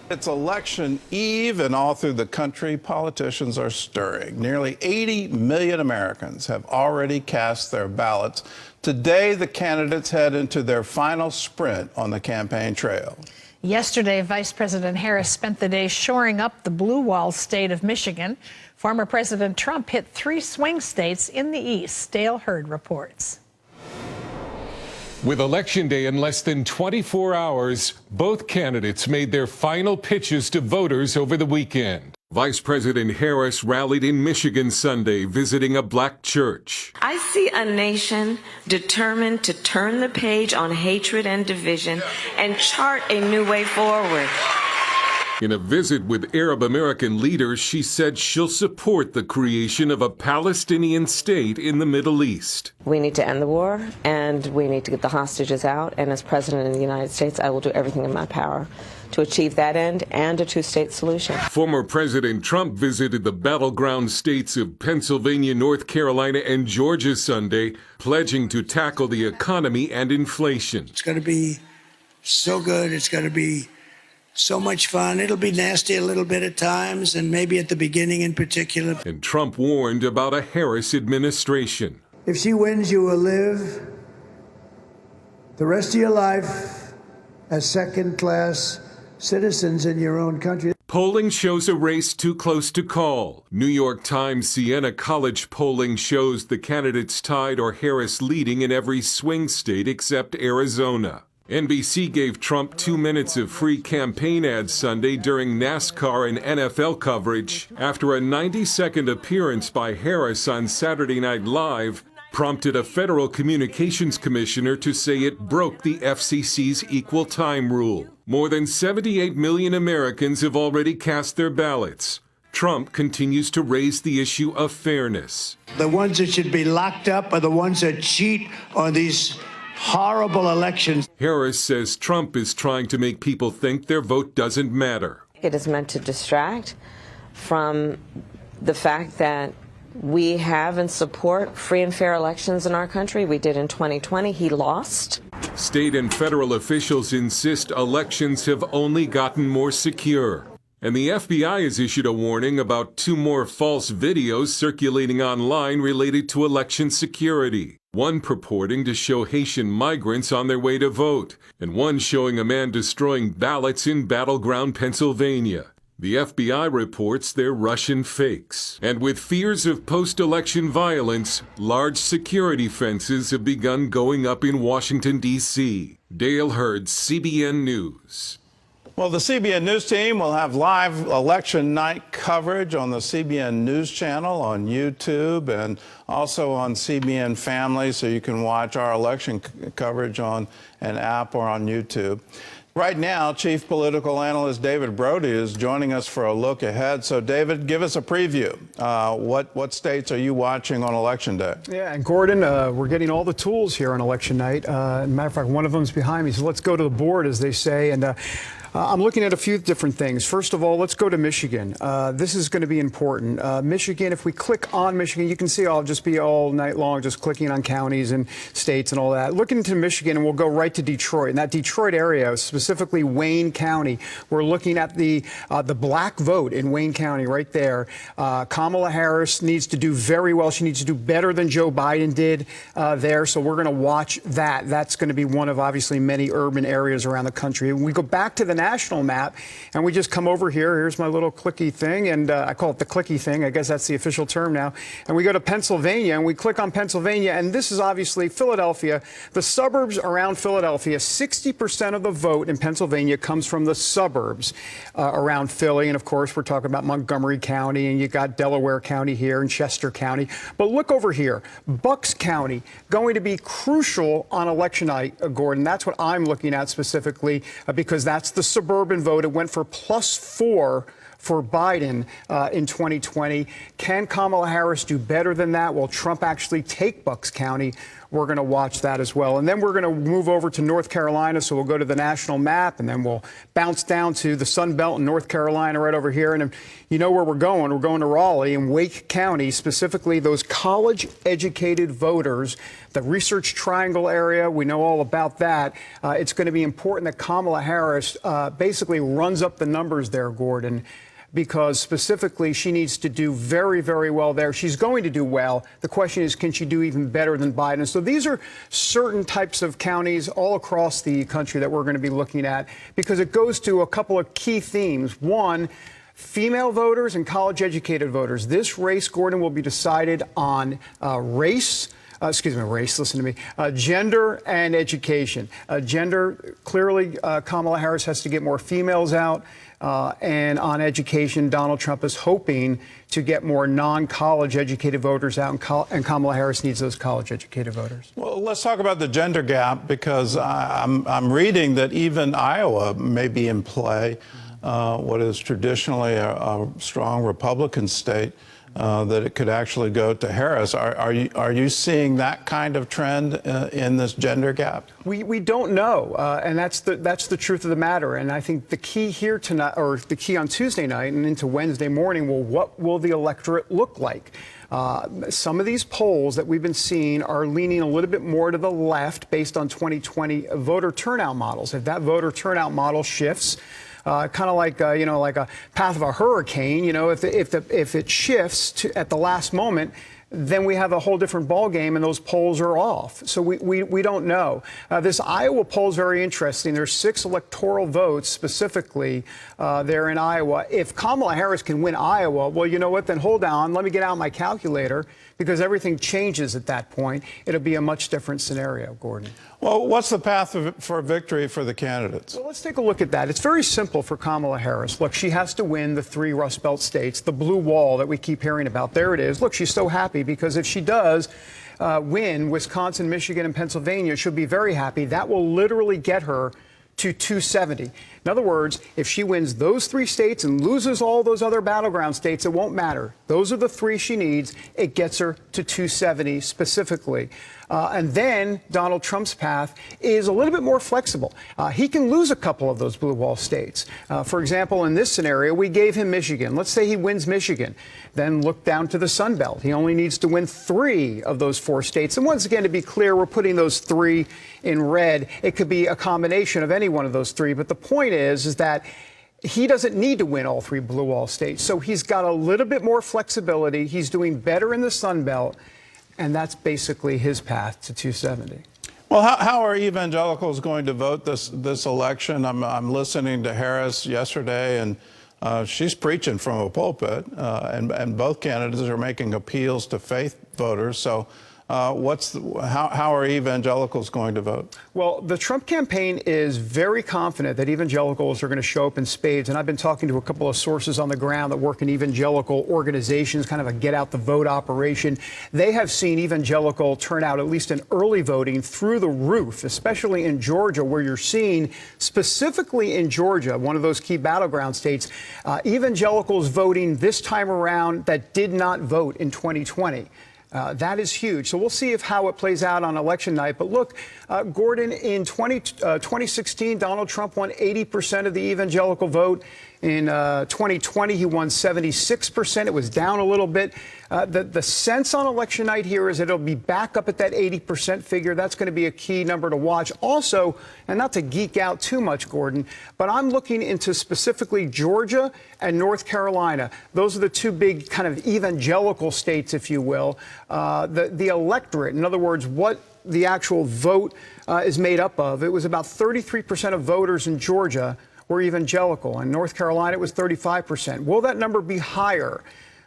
It's election eve, and all through the country, politicians are stirring. Nearly 80 million Americans have already cast their ballots. Today, the candidates head into their final sprint on the campaign trail. Yesterday, Vice President Harris spent the day shoring up the blue wall state of Michigan. Former President Trump hit 3 swing states in the East. Dale Hurd reports. With Election Day in less than 24 hours, both candidates made their final pitches to voters over the weekend. Vice President Harris rallied in Michigan Sunday, visiting a black church. I see a nation determined to turn the page on hatred and division and chart a new way forward. In a visit with Arab American leaders, she said she'll support the creation of a Palestinian state in the Middle East. We need to end the war, and we need to get the hostages out. And as President of the United States, I will do everything in my power to achieve that end and a two-state solution. Former President Trump visited the battleground states of Pennsylvania, North Carolina, and Georgia Sunday, pledging to tackle the economy and inflation. It's going to be so good. It's going to be so much fun. It'll be nasty a little bit at times, and maybe at the beginning in particular. And Trump warned about a Harris administration. If she wins, you will live the rest of your life as second-class citizens in your own country. Polling shows a race too close to call. New York Times Siena College polling shows the candidates tied or Harris leading in every swing state except Arizona. NBC gave Trump 2 minutes of free campaign ads Sunday during NASCAR and NFL coverage after a 90-second appearance by Harris on Saturday Night Live prompted a federal communications commissioner to say it broke the FCC's equal time rule. More than 78 million Americans have already cast their ballots. Trump continues to raise the issue of fairness. The ones that should be locked up are the ones that cheat on these horrible elections. Harris says Trump is trying to make people think their vote doesn't matter. It is meant to distract from the fact that we have and support free and fair elections in our country. We did in 2020. He lost. State and federal officials insist elections have only gotten more secure. And the FBI has issued a warning about 2 more false videos circulating online related to election security. One purporting to show Haitian migrants on their way to vote, and one showing a man destroying ballots in battleground Pennsylvania. The FBI reports they're Russian fakes. And with fears of post-election violence, large security fences have begun going up in Washington, D.C. Dale Hurd, CBN News. Well, the CBN News team will have live election night coverage on the CBN News channel on YouTube and also on CBN Family, so you can watch our election coverage on an app or on YouTube. Right now, Chief Political Analyst David Brody is joining us for a look ahead. So, David, give us a preview. What states are you watching on Election Day? Yeah, and Gordon, we're getting all the tools here on Election night. As a matter of fact, one of them's behind me. So let's go to the board, as they say. And I'm looking at a few different things. First of all, let's go to Michigan. This is going to be important. Michigan, if we click on Michigan, you can see I'll just be all night long just clicking on counties and states and all that. Look into Michigan, and we'll go right to Detroit. In that Detroit area, specifically Wayne County, we're looking at the black vote in Wayne County right there. Kamala Harris needs to do very well. She needs to do better than Joe Biden did there. So we're going to watch that. That's going to be one of obviously many urban areas around the country. When we go back to the national map and we just come over here, here's my little clicky thing, and I call it the clicky thing. I guess that's the official term now. And we go to Pennsylvania and we click on Pennsylvania, and this is obviously Philadelphia. The suburbs around Philadelphia, 60% of the vote in Pennsylvania comes from the suburbs around Philly. And of course, we're talking about Montgomery County, and you got Delaware County here and Chester County. But look over here, Bucks County, going to be crucial on election night, Gordon. That's what I'm looking at specifically because that's the suburban vote. It went for +4 for Biden in 2020. Can Kamala Harris do better than that? Will Trump actually take Bucks County? we're going to watch that as well. And then we're going to move over to North Carolina, so we'll go to the national map, and then we'll bounce down to the Sun Belt in North Carolina right over here. And you know where we're going. We're going to Raleigh and Wake County, specifically those college-educated voters, the Research Triangle area. We know all about that. It's going to be important that Kamala Harris basically runs up the numbers there, Gordon, because specifically she needs to do very, very well there. She's going to do well. The question is, can she do even better than Biden? So these are certain types of counties all across the country that we're going to be looking at, because it goes to a couple of key themes. One, female voters and college-educated voters. This race, Gordon, will be decided on race. Listen to me. Gender and education. Gender, clearly, Kamala Harris has to get more females out. And on education, Donald Trump is hoping to get more non-college educated voters out, and Kamala Harris needs those college educated voters. Well, let's talk about the gender gap, because I'm reading that even Iowa may be in play, what is traditionally a strong Republican state. That it could actually go to Harris. Are you seeing that kind of trend in this gender gap? We don't know, and that's the truth of the matter. And I think the key here tonight, or the key on Tuesday night and into Wednesday morning, what will the electorate look like? Some of these polls that we've been seeing are leaning a little bit more to the left based on 2020 voter turnout models. If that voter turnout model shifts, kind of like like a path of a hurricane. If it shifts at the last moment, then we have a whole different ball game, and those polls are off. So we don't know. This Iowa poll is very interesting. There's 6 electoral votes specifically there in Iowa. If Kamala Harris can win Iowa, well, you know what? Then hold on. Let me get out my calculator, because everything changes at that point. It'll be a much different scenario, Gordon. Well, what's the path for victory for the candidates? Well, let's take a look at that. It's very simple for Kamala Harris. Look, she has to win the 3 Rust Belt states, the blue wall that we keep hearing about. There it is. Look, she's so happy, because if she does win Wisconsin, Michigan, and Pennsylvania, she'll be very happy. That will literally get her to 270. In other words, if she wins those 3 states and loses all those other battleground states, it won't matter. Those are the 3 she needs. It gets her to 270 specifically. And then Donald Trump's path is a little bit more flexible. He can lose a couple of those blue wall states. For example, in this scenario, we gave him Michigan. Let's say he wins Michigan. Then look down to the Sun Belt. He only needs to win 3 of those 4 states. And once again, to be clear, we're putting those 3 in red. It could be a combination of any one of those 3. But the point is that he doesn't need to win all 3 blue wall states. So he's got a little bit more flexibility. He's doing better in the Sun Belt. And that's basically his path to 270. Well, how are evangelicals going to vote this election? I'm listening to Harris yesterday, and she's preaching from a pulpit, and both candidates are making appeals to faith voters. So how are evangelicals going to vote? Well, the Trump campaign is very confident that evangelicals are going to show up in spades. And I've been talking to a couple of sources on the ground that work in evangelical organizations, kind of a get out the vote operation. They have seen evangelical turnout, at least in early voting, through the roof, especially in Georgia, where you're seeing, specifically in Georgia, one of those key battleground states, evangelicals voting this time around that did not vote in 2020. That is huge. So we'll see how it plays out on election night. But look, Gordon, in 2016, Donald Trump won 80% of the evangelical vote. In 2020, he won 76%. It was down a little bit. The sense on election night here is that it'll be back up at that 80% figure. That's going to be a key number to watch. Also, and not to geek out too much, Gordon, but I'm looking into specifically Georgia and North Carolina. Those are the 2 big kind of evangelical states, if you will. The electorate, in other words, what the actual vote is made up of. It was about 33% of voters in Georgia were evangelical. In North Carolina, it was 35%. Will that number be higher?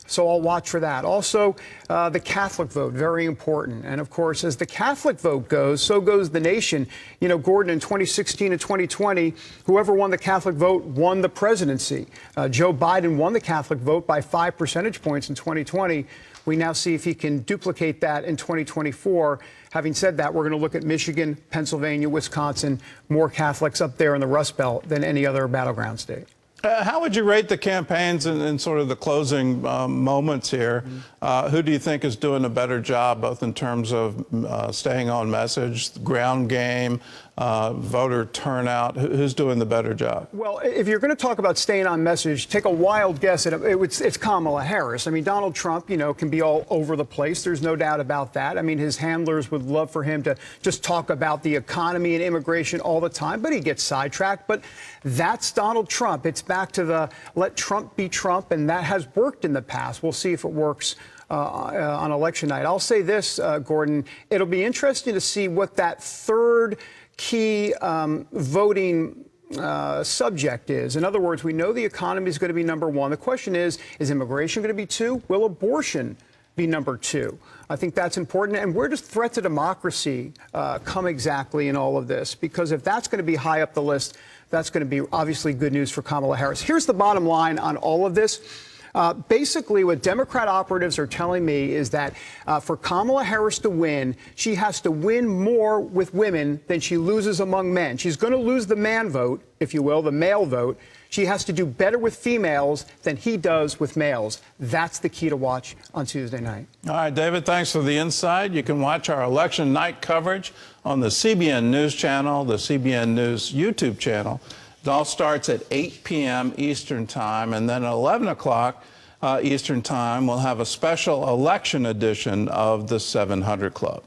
So I'll watch for that. Also, the Catholic vote, very important. And of course, as the Catholic vote goes, so goes the nation. You know, Gordon, in 2016 and 2020, whoever won the Catholic vote won the presidency. Joe Biden won the Catholic vote by 5 percentage points in 2020. We now see if he can duplicate that in 2024. Having said that, we're going to look at Michigan, Pennsylvania, Wisconsin, more Catholics up there in the Rust Belt than any other battleground state. How would you rate the campaigns in sort of the closing moments here? Who do you think is doing a better job, both in terms of staying on message, ground game, voter turnout? Who's doing the better job? Well, if you're going to talk about staying on message, take a wild guess. It's Kamala Harris. I mean, Donald Trump, you know, can be all over the place. There's no doubt about that. I mean, his handlers would love for him to just talk about the economy and immigration all the time, but he gets sidetracked. But that's Donald Trump. It's back to the let Trump be Trump, and that has worked in the past. We'll see if it works on election night. I'll say this, Gordon, it'll be interesting to see what that third key voting subject is. In other words, we know the economy is going to be number one. The question is immigration going to be two? Will abortion be number two? I think that's important. And where does threat to democracy come exactly in all of this? Because if that's going to be high up the list, that's going to be obviously good news for Kamala Harris. Here's the bottom line on all of this. Basically, what Democrat operatives are telling me is that for Kamala Harris to win, she has to win more with women than she loses among men. She's going to lose the man vote, if you will, the male vote. She has to do better with females than he does with males. That's the key to watch on Tuesday night. All right, David, thanks for the insight. You can watch our election night coverage on the CBN News channel, the CBN News YouTube channel. It all starts at 8 p.m. Eastern Time, and then at 11 o'clock Eastern Time, we'll have a special election edition of the 700 Club.